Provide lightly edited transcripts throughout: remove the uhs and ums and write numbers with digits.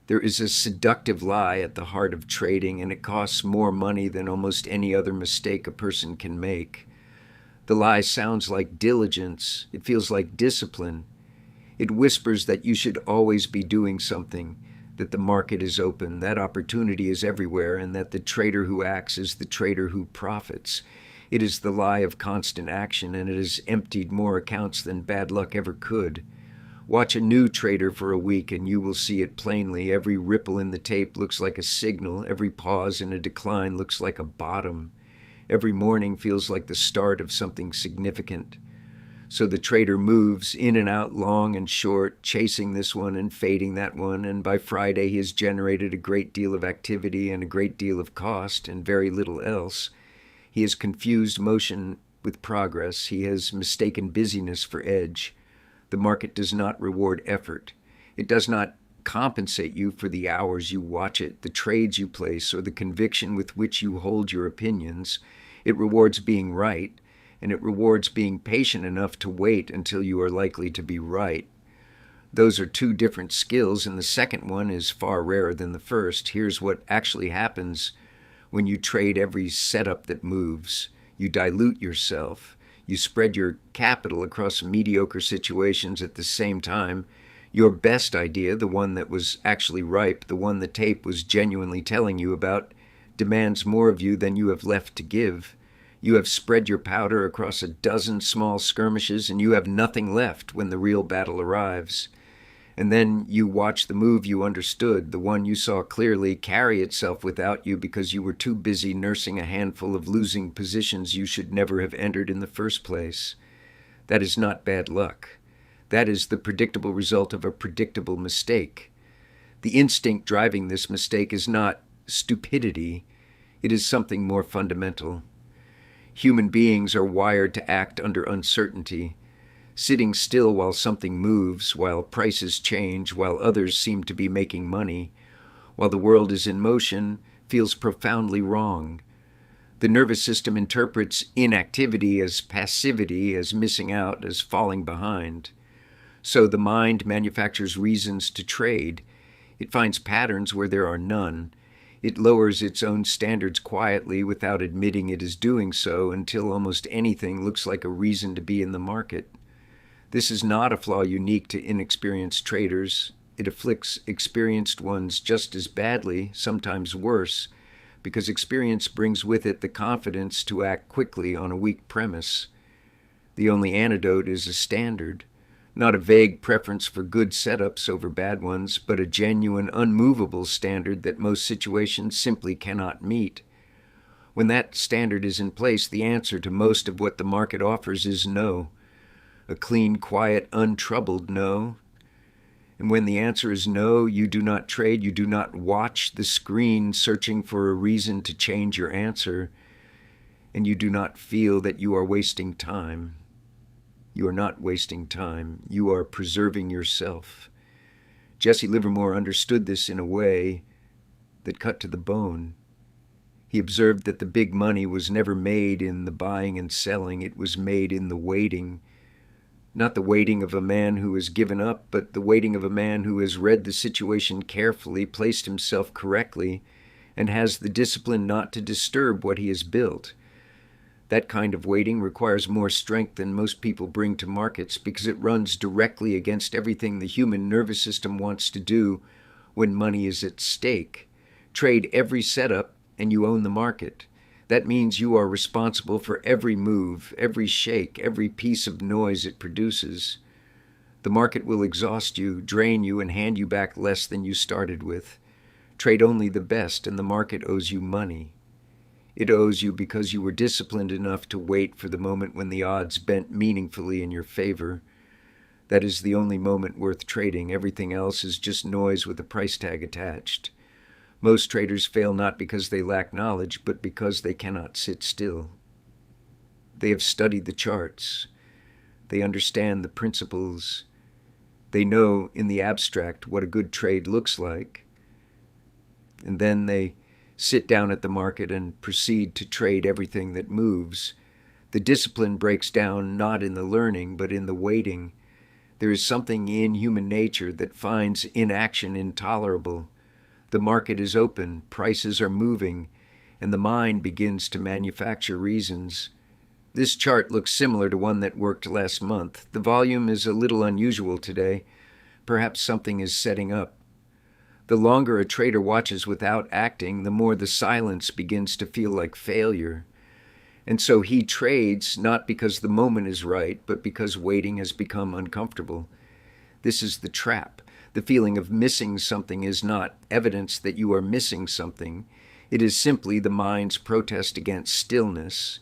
There is a seductive lie at the heart of trading, and it costs more money than almost any other mistake a person can make. The lie sounds like diligence. It feels like discipline. It whispers that you should always be doing something, that the market is open, that opportunity is everywhere, and that the trader who acts is the trader who profits. It is the lie of constant action, and it has emptied more accounts than bad luck ever could. Watch a new trader for a week and you will see it plainly. Every ripple in the tape looks like a signal. Every pause in a decline looks like a bottom. Every morning feels like the start of something significant. So the trader moves in and out, long and short, chasing this one and fading that one, and by Friday he has generated a great deal of activity and a great deal of cost and very little else. He has confused motion with progress. He has mistaken busyness for edge. The market does not reward effort. It does not compensate you for the hours you watch it, the trades you place, or the conviction with which you hold your opinions. It rewards being right, and it rewards being patient enough to wait until you are likely to be right. Those are two different skills, and the second one is far rarer than the first. Here's what actually happens when you trade every setup that moves. You dilute yourself. You spread your capital across mediocre situations at the same time. Your best idea, the one that was actually ripe, the one the tape was genuinely telling you about, demands more of you than you have left to give. You have spread your powder across a dozen small skirmishes, and you have nothing left when the real battle arrives. And then you watch the move you understood, the one you saw clearly, carry itself without you because you were too busy nursing a handful of losing positions you should never have entered in the first place. That is not bad luck. That is the predictable result of a predictable mistake. The instinct driving this mistake is not stupidity. It is something more fundamental. Human beings are wired to act under uncertainty. Sitting still while something moves, while prices change, while others seem to be making money, while the world is in motion, feels profoundly wrong. The nervous system interprets inactivity as passivity, as missing out, as falling behind. So the mind manufactures reasons to trade. It finds patterns where there are none. It lowers its own standards quietly without admitting it is doing so until almost anything looks like a reason to be in the market. This is not a flaw unique to inexperienced traders. It afflicts experienced ones just as badly, sometimes worse, because experience brings with it the confidence to act quickly on a weak premise. The only antidote is a standard, not a vague preference for good setups over bad ones, but a genuine, unmovable standard that most situations simply cannot meet. When that standard is in place, the answer to most of what the market offers is no. A clean, quiet, untroubled no. And when the answer is no, you do not trade, you do not watch the screen searching for a reason to change your answer, and you do not feel that you are wasting time. You are not wasting time. You are preserving yourself. Jesse Livermore understood this in a way that cut to the bone. He observed that the big money was never made in the buying and selling. It was made in the waiting. Not the waiting of a man who has given up, but the waiting of a man who has read the situation carefully, placed himself correctly, and has the discipline not to disturb what he has built. That kind of waiting requires more strength than most people bring to markets because it runs directly against everything the human nervous system wants to do when money is at stake. Trade every setup and you own the market. That means you are responsible for every move, every shake, every piece of noise it produces. The market will exhaust you, drain you, and hand you back less than you started with. Trade only the best, and the market owes you money. It owes you because you were disciplined enough to wait for the moment when the odds bent meaningfully in your favor. That is the only moment worth trading. Everything else is just noise with a price tag attached. Most traders fail not because they lack knowledge, but because they cannot sit still. They have studied the charts. They understand the principles. They know in the abstract what a good trade looks like. And then they sit down at the market and proceed to trade everything that moves. The discipline breaks down not in the learning, but in the waiting. There is something in human nature that finds inaction intolerable. The market is open, prices are moving, and the mind begins to manufacture reasons. This chart looks similar to one that worked last month. The volume is a little unusual today. Perhaps something is setting up. The longer a trader watches without acting, the more the silence begins to feel like failure. And so he trades not because the moment is right, but because waiting has become uncomfortable. This is the trap. The feeling of missing something is not evidence that you are missing something. It is simply the mind's protest against stillness.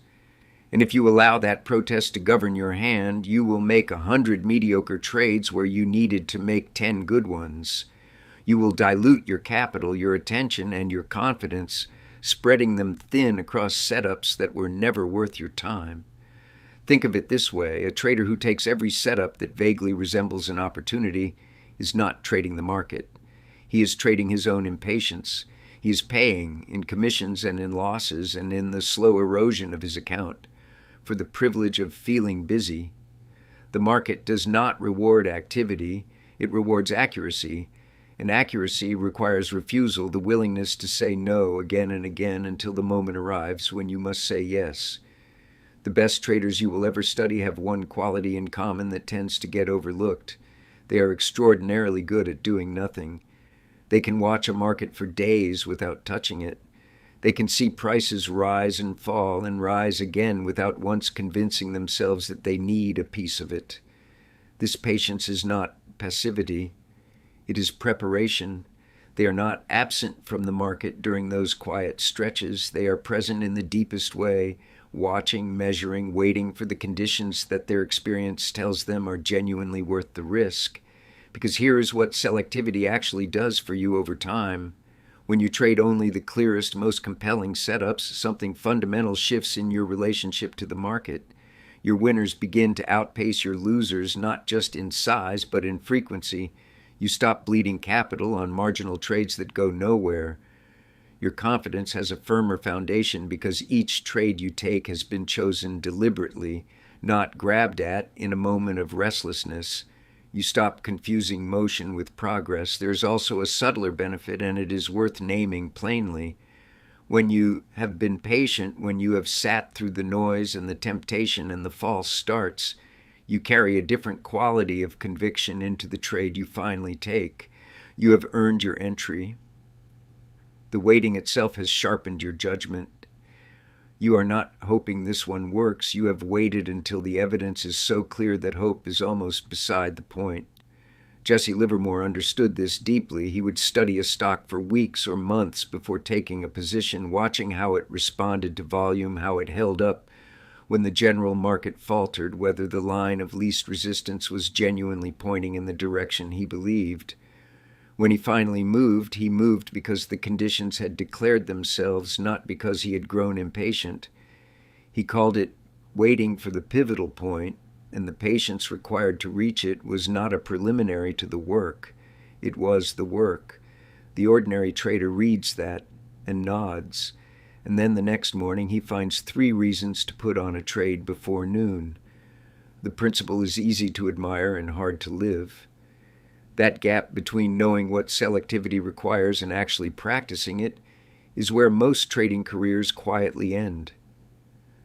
And if you allow that protest to govern your hand, you will make 100 mediocre trades where you needed to make 10 good ones. You will dilute your capital, your attention, and your confidence, spreading them thin across setups that were never worth your time. Think of it this way: a trader who takes every setup that vaguely resembles an opportunity is not trading the market. He is trading his own impatience. He is paying in commissions and in losses and in the slow erosion of his account for the privilege of feeling busy. The market does not reward activity, it rewards accuracy, and accuracy requires refusal, the willingness to say no again and again until the moment arrives when you must say yes. The best traders you will ever study have one quality in common that tends to get overlooked. They are extraordinarily good at doing nothing. They can watch a market for days without touching it. They can see prices rise and fall and rise again without once convincing themselves that they need a piece of it. This patience is not passivity. It is preparation. They are not absent from the market during those quiet stretches. They are present in the deepest way, watching, measuring, waiting for the conditions that their experience tells them are genuinely worth the risk. Because here is what selectivity actually does for you over time. When you trade only the clearest, most compelling setups, something fundamental shifts in your relationship to the market. Your winners begin to outpace your losers, not just in size, but in frequency. You stop bleeding capital on marginal trades that go nowhere. Your confidence has a firmer foundation because each trade you take has been chosen deliberately, not grabbed at in a moment of restlessness. You stop confusing motion with progress. There's also a subtler benefit, and it is worth naming plainly. When you have been patient, when you have sat through the noise and the temptation and the false starts, you carry a different quality of conviction into the trade you finally take. You have earned your entry. The waiting itself has sharpened your judgment. You are not hoping this one works. You have waited until the evidence is so clear that hope is almost beside the point. Jesse Livermore understood this deeply. He would study a stock for weeks or months before taking a position, watching how it responded to volume, how it held up when the general market faltered, whether the line of least resistance was genuinely pointing in the direction he believed. When he finally moved, he moved because the conditions had declared themselves, not because he had grown impatient. He called it waiting for the pivotal point, and the patience required to reach it was not a preliminary to the work. It was the work. The ordinary trader reads that and nods, and then the next morning he finds 3 reasons to put on a trade before noon. The principle is easy to admire and hard to live. That gap between knowing what selectivity requires and actually practicing it is where most trading careers quietly end.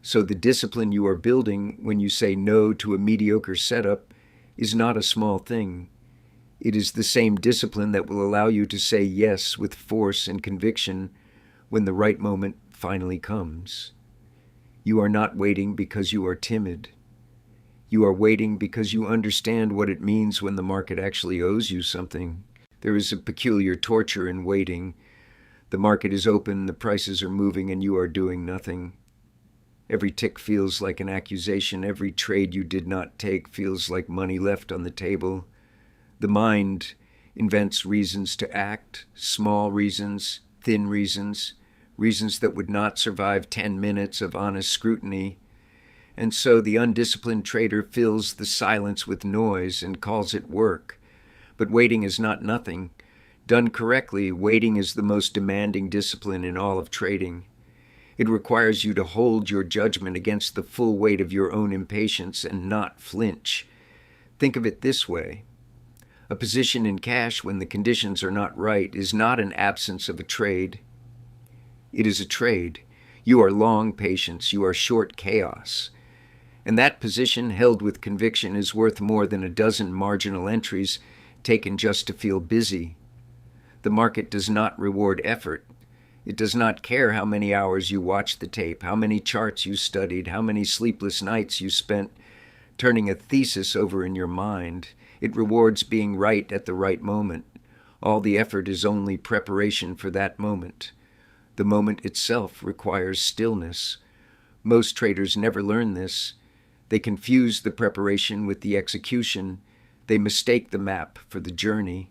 So the discipline you are building when you say no to a mediocre setup is not a small thing. It is the same discipline that will allow you to say yes with force and conviction when the right moment finally comes. You are not waiting because you are timid. You are waiting because you understand what it means when the market actually owes you something. There is a peculiar torture in waiting. The market is open, the prices are moving, and you are doing nothing. Every tick feels like an accusation. Every trade you did not take feels like money left on the table. The mind invents reasons to act, small reasons, thin reasons, reasons that would not survive 10 minutes of honest scrutiny. And so the undisciplined trader fills the silence with noise and calls it work. But waiting is not nothing. Done correctly, waiting is the most demanding discipline in all of trading. It requires you to hold your judgment against the full weight of your own impatience and not flinch. Think of it this way. A position in cash when the conditions are not right is not an absence of a trade. It is a trade. You are long patience. You are short chaos. And that position, held with conviction, is worth more than a dozen marginal entries taken just to feel busy. The market does not reward effort. It does not care how many hours you watched the tape, how many charts you studied, how many sleepless nights you spent turning a thesis over in your mind. It rewards being right at the right moment. All the effort is only preparation for that moment. The moment itself requires stillness. Most traders never learn this. They confuse the preparation with the execution. They mistake the map for the journey.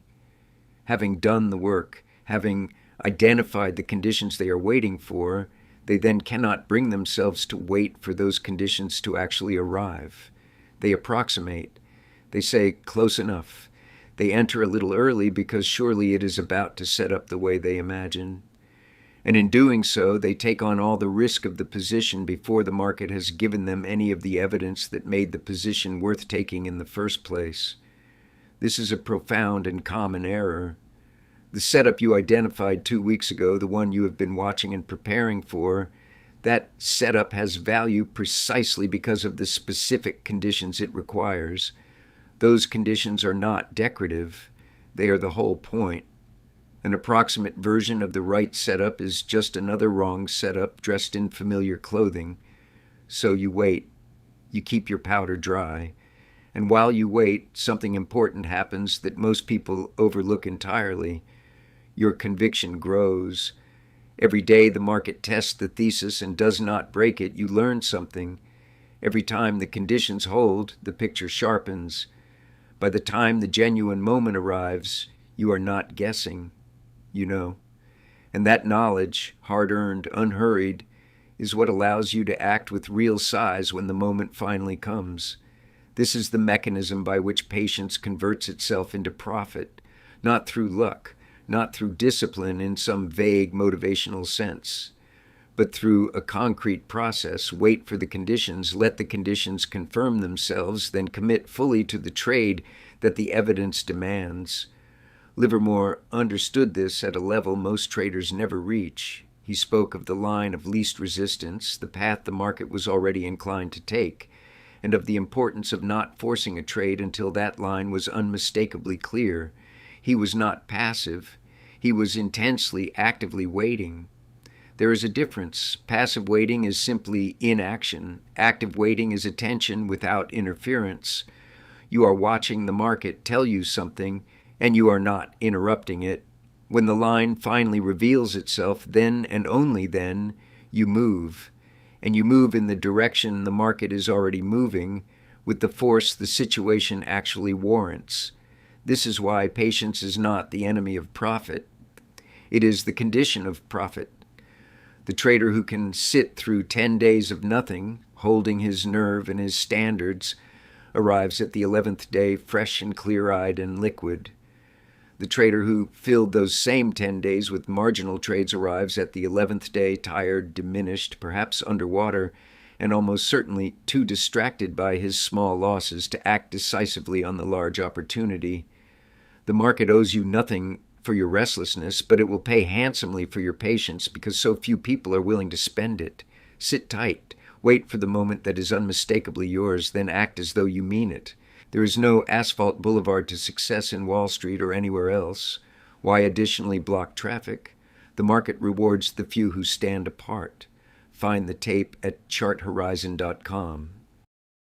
Having done the work, having identified the conditions they are waiting for, they then cannot bring themselves to wait for those conditions to actually arrive. They approximate. They say, close enough. They enter a little early because surely it is about to set up the way they imagine. And in doing so, they take on all the risk of the position before the market has given them any of the evidence that made the position worth taking in the first place. This is a profound and common error. The setup you identified 2 weeks ago, the one you have been watching and preparing for, that setup has value precisely because of the specific conditions it requires. Those conditions are not decorative. They are the whole point. An approximate version of the right setup is just another wrong setup dressed in familiar clothing. So you wait. You keep your powder dry. And while you wait, something important happens that most people overlook entirely. Your conviction grows. Every day the market tests the thesis and does not break it, you learn something. Every time the conditions hold, the picture sharpens. By the time the genuine moment arrives, you are not guessing. You know. And that knowledge, hard-earned, unhurried, is what allows you to act with real size when the moment finally comes. This is the mechanism by which patience converts itself into profit, not through luck, not through discipline in some vague motivational sense, but through a concrete process. Wait for the conditions, let the conditions confirm themselves, then commit fully to the trade that the evidence demands. Livermore understood this at a level most traders never reach. He spoke of the line of least resistance, the path the market was already inclined to take, and of the importance of not forcing a trade until that line was unmistakably clear. He was not passive. He was intensely, actively waiting. There is a difference. Passive waiting is simply inaction. Active waiting is attention without interference. You are watching the market tell you something, and you are not interrupting it. When the line finally reveals itself, then and only then, you move. And you move in the direction the market is already moving, with the force the situation actually warrants. This is why patience is not the enemy of profit. It is the condition of profit. The trader who can sit through 10 days of nothing, holding his nerve and his standards, arrives at the 11th day fresh and clear-eyed and liquid. The trader who filled those same 10 days with marginal trades arrives at the 11th day tired, diminished, perhaps underwater, and almost certainly too distracted by his small losses to act decisively on the large opportunity. The market owes you nothing for your restlessness, but it will pay handsomely for your patience because so few people are willing to spend it. Sit tight. Wait for the moment that is unmistakably yours, then act as though you mean it. There is no asphalt boulevard to success in Wall Street or anywhere else. Why additionally block traffic? The market rewards the few who stand apart. Find the tape at charthorizon.com.